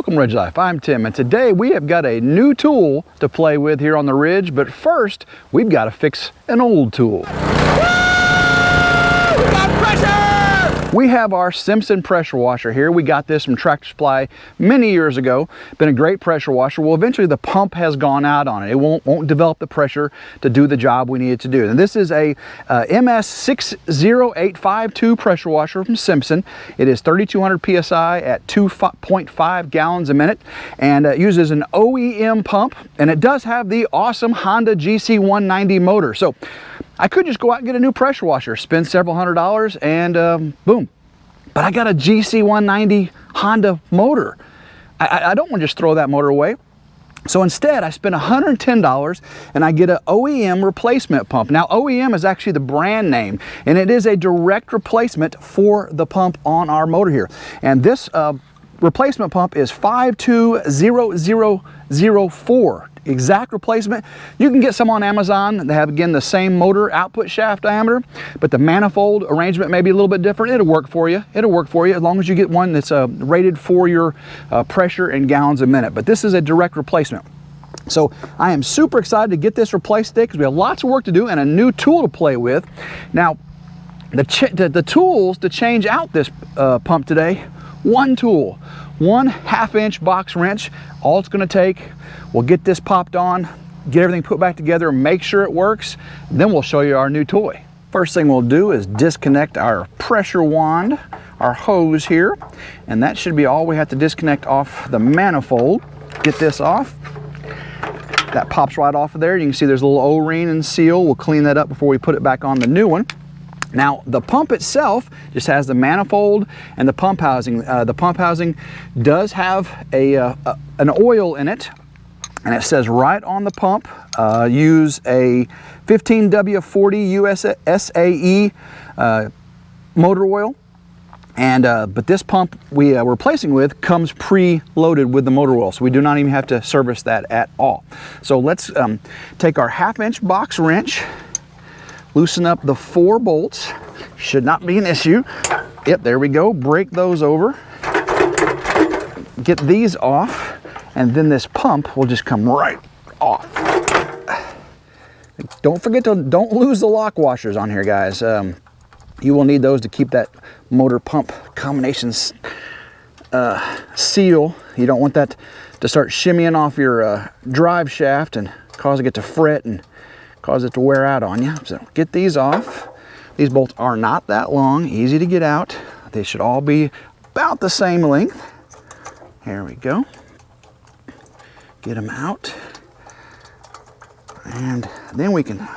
Welcome Ridge Life, I'm Tim, and today we have got a new tool to play with here on the Ridge, but first we've got to fix an old tool. We have our Simpson Pressure Washer here. We got this from Tractor Supply many years ago. Been a great pressure washer. Well, eventually the pump has gone out on it. It won't develop the pressure to do the job we need it to do. And this is a MS60852 pressure washer from Simpson. It is 3,200 PSI at 2.5 gallons a minute, and it uses an OEM pump, and it does have the awesome Honda GC190 motor. So I could just go out and get a new pressure washer, spend several $100s, and boom. But I got a GC190 Honda motor. I don't want to just throw that motor away. So instead, I spent $110 and I get an OEM replacement pump. Now, OEM is actually the brand name, and it is a direct replacement for the pump on our motor here. And this replacement pump is 520004. Exact replacement. You can get some on Amazon. They have, again, the same motor output shaft diameter, but the manifold arrangement may be a little bit different. It'll work for you. It'll work for you as long as you get one that's rated for your pressure in gallons a minute. But this is a direct replacement. So I am super excited to get this replaced today because we have lots of work to do and a new tool to play with. Now, the tools to change out this pump today, one tool. 1/2 inch box wrench. All it's going to take, we'll get this popped on, get everything put back together, make sure it works, then we'll show you our new toy. First thing we'll do is disconnect our pressure wand, our hose here, and that should be all we have to disconnect off the manifold. Get this off. That pops right off of there. You can see there's a little O-ring and seal. We'll clean that up before we put it back on the new one. Now, the pump itself just has the manifold and the pump housing. The pump housing does have an oil in it, and it says right on the pump, use a 15W40 USAE motor oil. And but this pump we're replacing with comes pre-loaded with the motor oil, so we do not even have to service that at all. So let's take our 1/2 inch box wrench, loosen up the 4 bolts. Should not be an issue. Yep, there we go. Break those over. Get these off, and then this pump will just come right off. Don't forget to don't lose the lock washers on here, guys. You will need those to keep that motor pump combination seal. You don't want that to start shimmying off your drive shaft and causing it to fret and cause it to wear out on you. So get these off. These bolts are not that long, easy to get out. They should all be about the same length. Here we go. Get them out. And then we can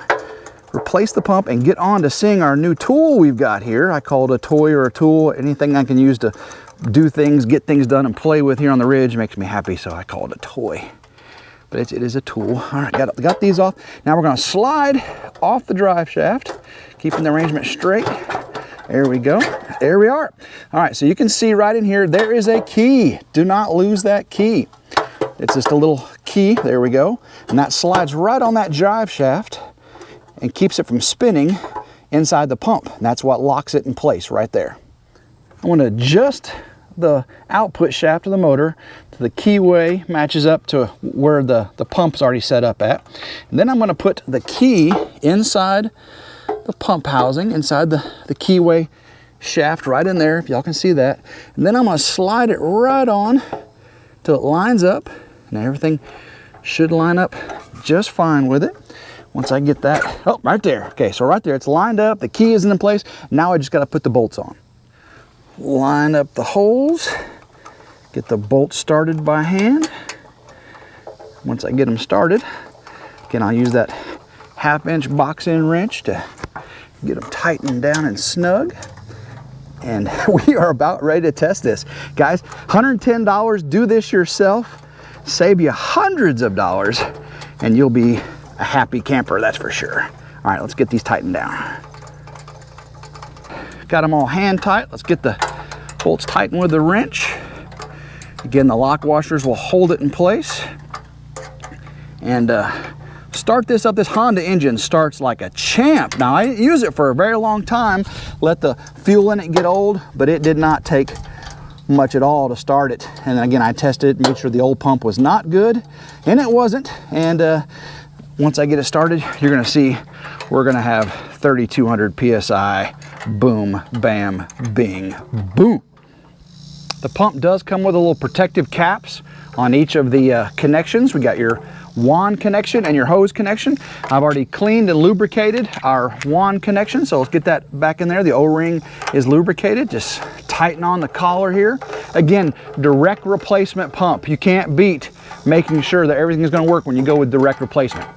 replace the pump and get on to seeing our new tool we've got here. I call it a toy or a tool. Anything I can use to do things, get things done, and play with here on the Ridge makes me happy, so I call it a toy. But it is a tool. All right, got these off. Now we're going to slide off the drive shaft, keeping the arrangement straight. There we go. There we are. All right, so you can see right in here, there is a key. Do not lose that key. It's just a little key. There we go. And that slides right on that drive shaft and keeps it from spinning inside the pump. And that's what locks it in place right there. I want to adjust the output shaft of the motor to the keyway, matches up to where the pump's already set up at. And then I'm going to put the key inside the pump housing, inside the keyway shaft right in there, if y'all can see that. And then I'm going to slide it right on till it lines up, and everything should line up just fine with it. Once I get that, oh, right there. Okay, so right there, it's lined up, the key isn't in place. Now I just got to put the bolts on. Line up the holes, get the bolts started by hand. Once I get them started, again, I'll use that 1/2 inch box end wrench to get them tightened down and snug. And we are about ready to test this. Guys, $110, do this yourself, save you hundreds of dollars, and you'll be a happy camper, that's for sure. All right, let's get these tightened down. Got them all hand tight. Let's get the bolts tightened with the wrench. Again, the lock washers will hold it in place. And start this up. This Honda engine starts like a champ. Now, I didn't use it for a very long time. Let the fuel in it get old, but it did not take much at all to start it. And then again, I tested it, made sure the old pump was not good, and it wasn't. And once I get it started, you're gonna see we're gonna have 3,200 PSI, boom, bam, bing, boom. The pump does come with a little protective caps on each of the connections. We got your wand connection and your hose connection. I've already cleaned and lubricated our wand connection, so let's get that back in there. The O-ring is lubricated. Just tighten on the collar here. Again, direct replacement pump. You can't beat making sure that everything is going to work when you go with direct replacement.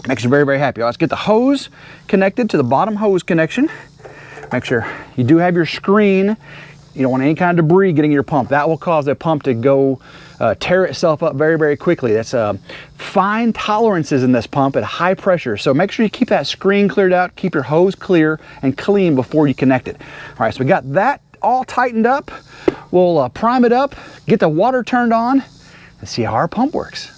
Makes you very, very happy. Let's get the hose connected to the bottom hose connection. Make sure you do have your screen. You don't want any kind of debris getting in your pump. That will cause the pump to go tear itself up very, very quickly. That's fine tolerances in this pump at high pressure. So make sure you keep that screen cleared out, keep your hose clear and clean before you connect it. All right, so we got that all tightened up. We'll prime it up, get the water turned on, and see how our pump works.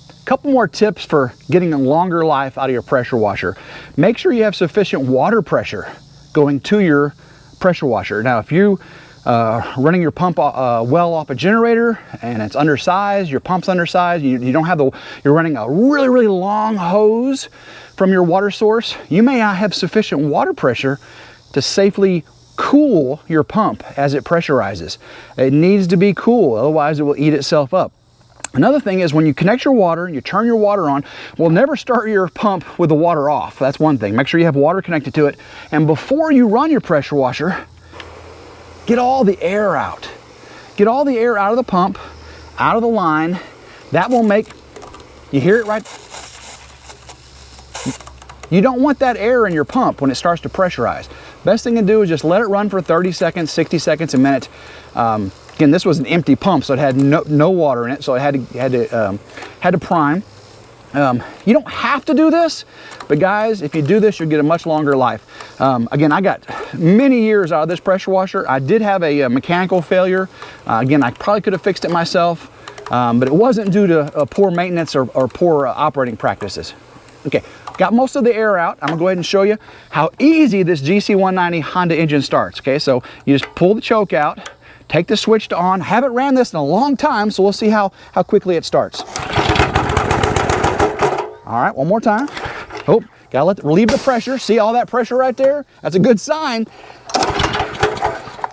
A couple more tips for getting a longer life out of your pressure washer. Make sure you have sufficient water pressure going to your pressure washer. Now, if you running your pump well off a generator and it's undersized, your pump's undersized, you don't have you're running a really, really long hose from your water source, you may not have sufficient water pressure to safely cool your pump as it pressurizes. It needs to be cool, otherwise it will eat itself up. Another thing is when you connect your water and you turn your water on, we'll never start your pump with the water off. That's one thing. Make sure you have water connected to it. And before you run your pressure washer, get all the air out. Get all the air out of the pump, out of the line. That will make, you hear it right? You don't want that air in your pump when it starts to pressurize. Best thing to do is just let it run for 30 seconds, 60 seconds, a minute. Again, this was an empty pump, so it had no water in it, so it had to prime. You don't have to do this, but guys, if you do this, you'll get a much longer life. Again, I got many years out of this pressure washer. I did have a mechanical failure. Again, I probably could have fixed it myself, but it wasn't due to poor maintenance or poor operating practices. Okay, got most of the air out. I'm gonna go ahead and show you how easy this GC190 Honda engine starts. Okay, so you just pull the choke out, take the switch to on. Haven't ran this in a long time, so we'll see how quickly it starts. All right, one more time. Oh, gotta relieve the pressure. See all that pressure right there? That's a good sign.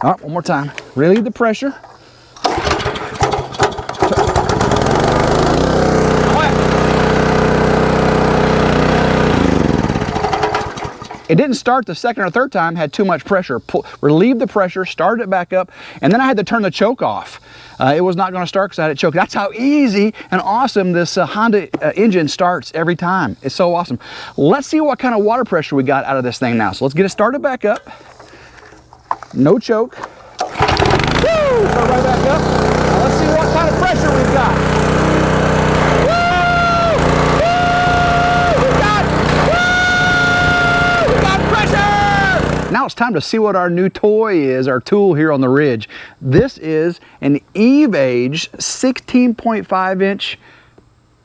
All right, one more time. Relieve the pressure. It didn't start the second or third time, had too much pressure. Relieve the pressure, start it back up, and then I had to turn the choke off. It was not gonna start because I had it choked. That's how easy and awesome this Honda engine starts every time. It's so awesome. Let's see what kind of water pressure we got out of this thing now. So let's get it started back up. No choke. Woo! Start right back up. Now let's see what kind of pressure we've got. Now it's time to see what our new toy is, our tool here on the Ridge. This is an EVEAGE 16.5 inch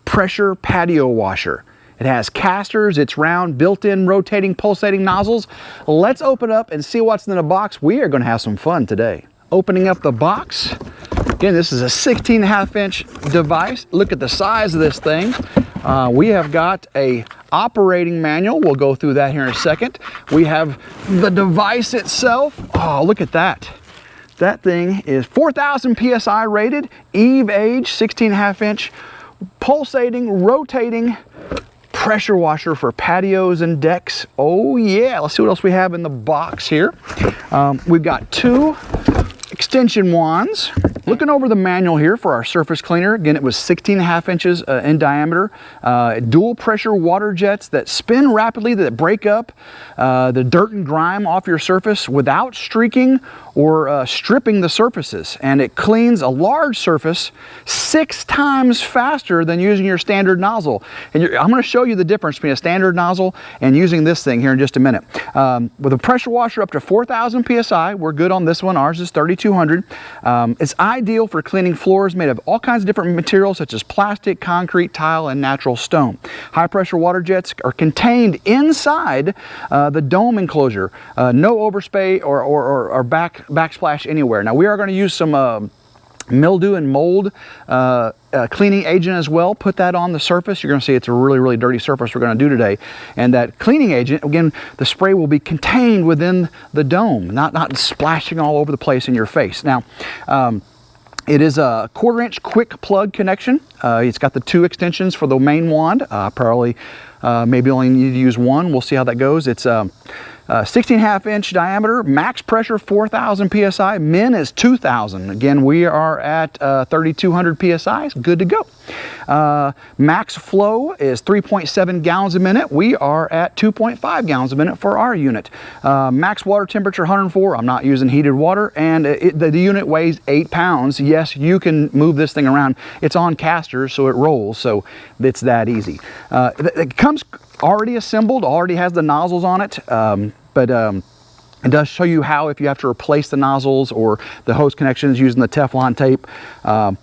pressure patio washer. It has casters, it's round, built-in rotating pulsating nozzles. Let's open up and see what's in the box. We are gonna have some fun today. Opening up the box. Again, this is a 16.5 inch device. Look at the size of this thing. We have got a operating manual. We'll go through that here in a second. We have the device itself. Oh, look at that. That thing is 4,000 PSI rated, EVEAGE 16.5 inch pulsating, rotating pressure washer for patios and decks. Oh yeah, let's see what else we have in the box here. We've got two extension wands. Looking over the manual here for our surface cleaner, again, it was 16.5 inches in diameter. Dual pressure water jets that spin rapidly, that break up the dirt and grime off your surface without streaking or stripping the surfaces. And it cleans a large surface 6 times faster than using your standard nozzle. And I'm gonna show you the difference between a standard nozzle and using this thing here in just a minute. With a pressure washer up to 4,000 PSI, we're good on this one. Ours is 3,200. It's ideal for cleaning floors made of all kinds of different materials such as plastic, concrete, tile, and natural stone. High pressure water jets are contained inside the dome enclosure. No overspray or back backsplash anywhere. Now we are going to use some mildew and mold cleaning agent as well. Put that on the surface. You're going to see it's a really, really dirty surface we're going to do today. And that cleaning agent, again, the spray will be contained within the dome, not splashing all over the place in your face. Now, it is a 1/4 inch quick plug connection. It's got the 2 extensions for the main wand. Probably maybe only need to use one. We'll see how that goes. It's 16.5 inch diameter, max pressure 4,000 psi, min is 2,000. Again, we are at 3,200 psi, good to go. Max flow is 3.7 gallons a minute. We are at 2.5 gallons a minute for our unit. Max water temperature 104. I'm not using heated water, and the unit weighs 8 pounds. Yes, you can move this thing around. It's on casters, so it rolls, so it's that easy. It comes already assembled, already has the nozzles on it, but it does show you how, if you have to replace the nozzles or the hose connections using the Teflon tape,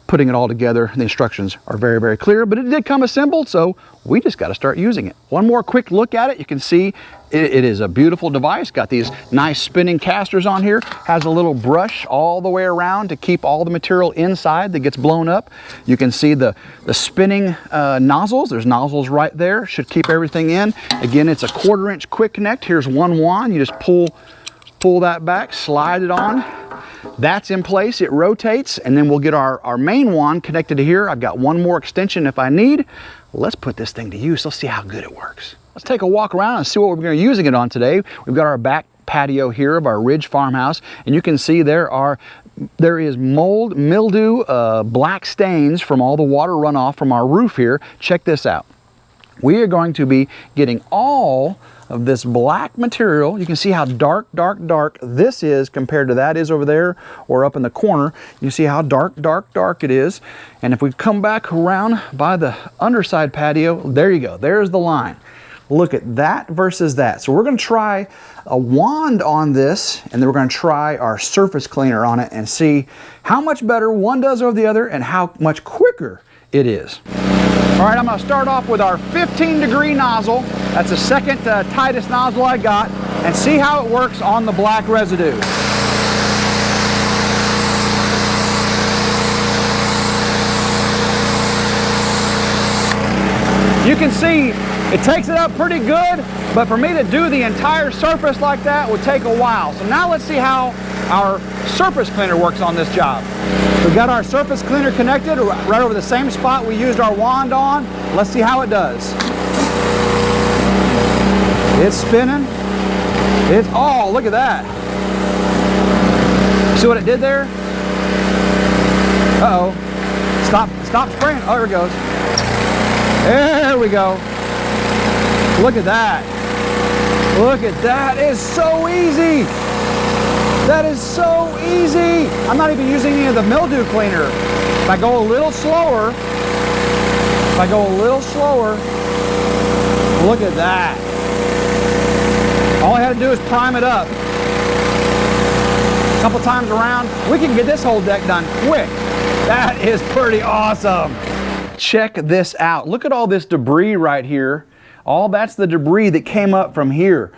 putting it all together. The instructions are very, very clear, but it did come assembled, so we just got to start using it. One more quick look at it. You can see it is a beautiful device. Got these nice spinning casters on here. Has a little brush all the way around to keep all the material inside that gets blown up. You can see the spinning nozzles. There's nozzles right there. Should keep everything in. Again, it's a 1/4 inch quick connect. Here's one wand. You just pull that back, slide it on. That's in place, it rotates, and then we'll get our main wand connected to here. I've got one more extension if I need. Let's put this thing to use. Let's see how good it works. Let's take a walk around and see what we're going to be using it on today. We've got our back patio here of our Ridge farmhouse, and you can see there is mold, mildew, black stains from all the water runoff from our roof here. Check this out. We are going to be getting all of this black material. You can see how dark this is compared to that is over there or up in the corner. You see how dark it is. And if we come back around by the underside patio, there you go. There's the line. Look at that versus that. So we're going to try a wand on this, and then we're going to try our surface cleaner on it and see how much better one does over the other and how much quicker it is. All right, I'm going to start off with our 15-degree nozzle. That's the second tightest nozzle I got, and see how it works on the black residue. You can see it takes it up pretty good, but for me to do the entire surface like that would take a while. So now let's see how our surface cleaner works on this job. We've got our surface cleaner connected right over the same spot we used our wand on. Let's see how it does. It's spinning. Oh, look at that. See what it did there? Uh-oh. Stop spraying. Oh, here it goes. There we go. Look at that. Look at that. It's so easy. That is so easy. I'm not even using any of the mildew cleaner. If I go a little slower, look at that. All I had to do is prime it up. A couple times around, we can get this whole deck done quick. That is pretty awesome. Check this out. Look at all this debris right here. All that's the debris that came up from here.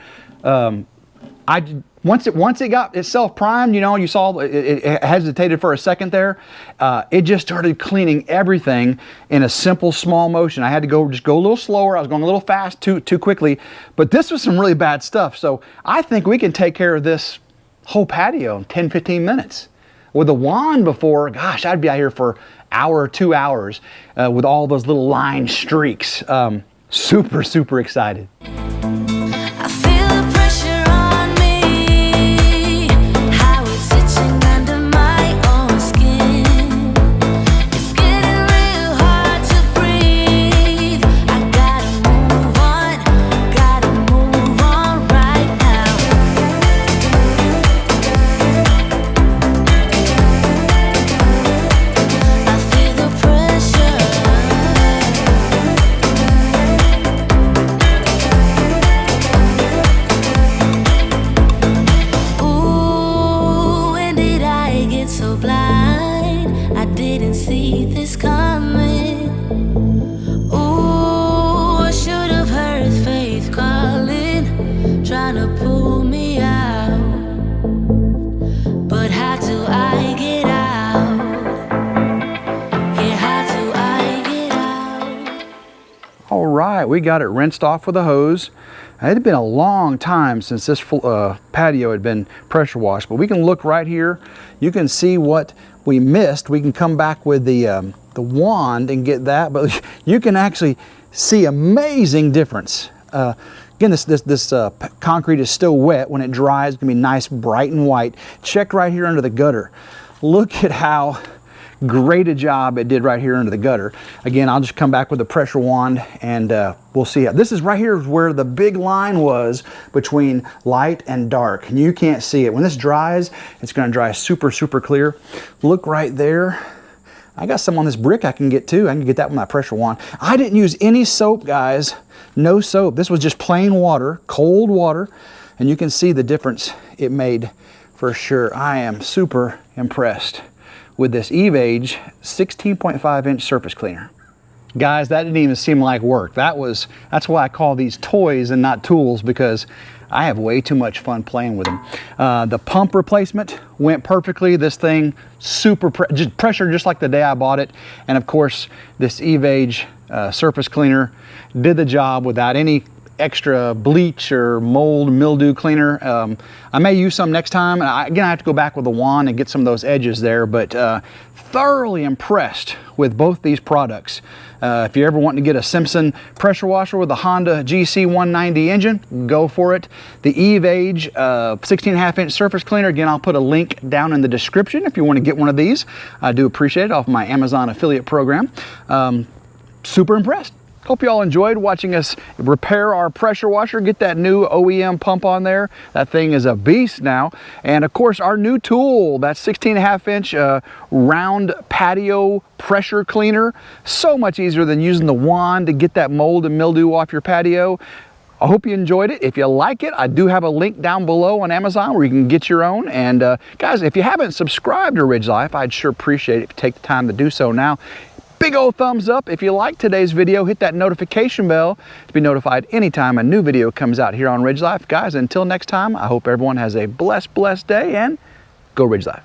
Once it got itself primed, you know, you saw it hesitated for a second there. It just started cleaning everything in a simple, small motion. I had to just go a little slower. I was going a little fast, too quickly. But this was some really bad stuff. So I think we can take care of this whole patio in 10, 15 minutes. With a wand before, gosh, I'd be out here for an hour or 2 hours with all those little line streaks. Super, super excited. Trying to pull me out, but All right, we got it rinsed off with a hose. It had been a long time since this patio had been pressure washed, but we can look right here. You can see what we missed. We can come back with the wand and get that, but you can actually see amazing difference. Again, this concrete is still wet. When it dries, it's gonna be nice, bright and white. Check right here under the gutter. Look at how great a job it did right here under the gutter. Again, I'll just come back with the pressure wand and we'll see. This is right here where the big line was between light and dark. And you can't see it. When this dries, it's gonna dry super, super clear. Look right there. I got some on this brick I can get too. I can get that with my pressure wand. I didn't use any soap, guys. No soap. This was just plain water, cold water. And you can see the difference it made for sure. I am super impressed with this EVEAGE 16.5 inch surface cleaner. Guys, that didn't even seem like work. That's why I call these toys and not tools, because I have way too much fun playing with them. The pump replacement went perfectly. This thing, just pressure just like the day I bought it. And of course, this EVEAGE surface cleaner did the job without any extra bleach or mold mildew cleaner. I may use some next time. Again, I have to go back with the wand and get some of those edges there, but thoroughly impressed with both these products. If you're ever wanting to get a Simpson pressure washer with a Honda GC 190 engine, go for it. The EVEAGE 16.5 inch surface cleaner, again, I'll put a link down in the description if you want to get one of these. I do appreciate it, off my Amazon affiliate program. Super impressed. Hope you all enjoyed watching us repair our pressure washer, get that new OEM pump on there. That thing is a beast now. And of course, our new tool, that 16.5 inch round patio pressure cleaner. So much easier than using the wand to get that mold and mildew off your patio. I hope you enjoyed it. If you like it, I do have a link down below on Amazon where you can get your own. And guys, if you haven't subscribed to RidgeLife, I'd sure appreciate it if you take the time to do so now. Big old thumbs up. If you like today's video, hit that notification bell to be notified anytime a new video comes out here on RidgeLife. Guys, until next time, I hope everyone has a blessed day, and go RidgeLife.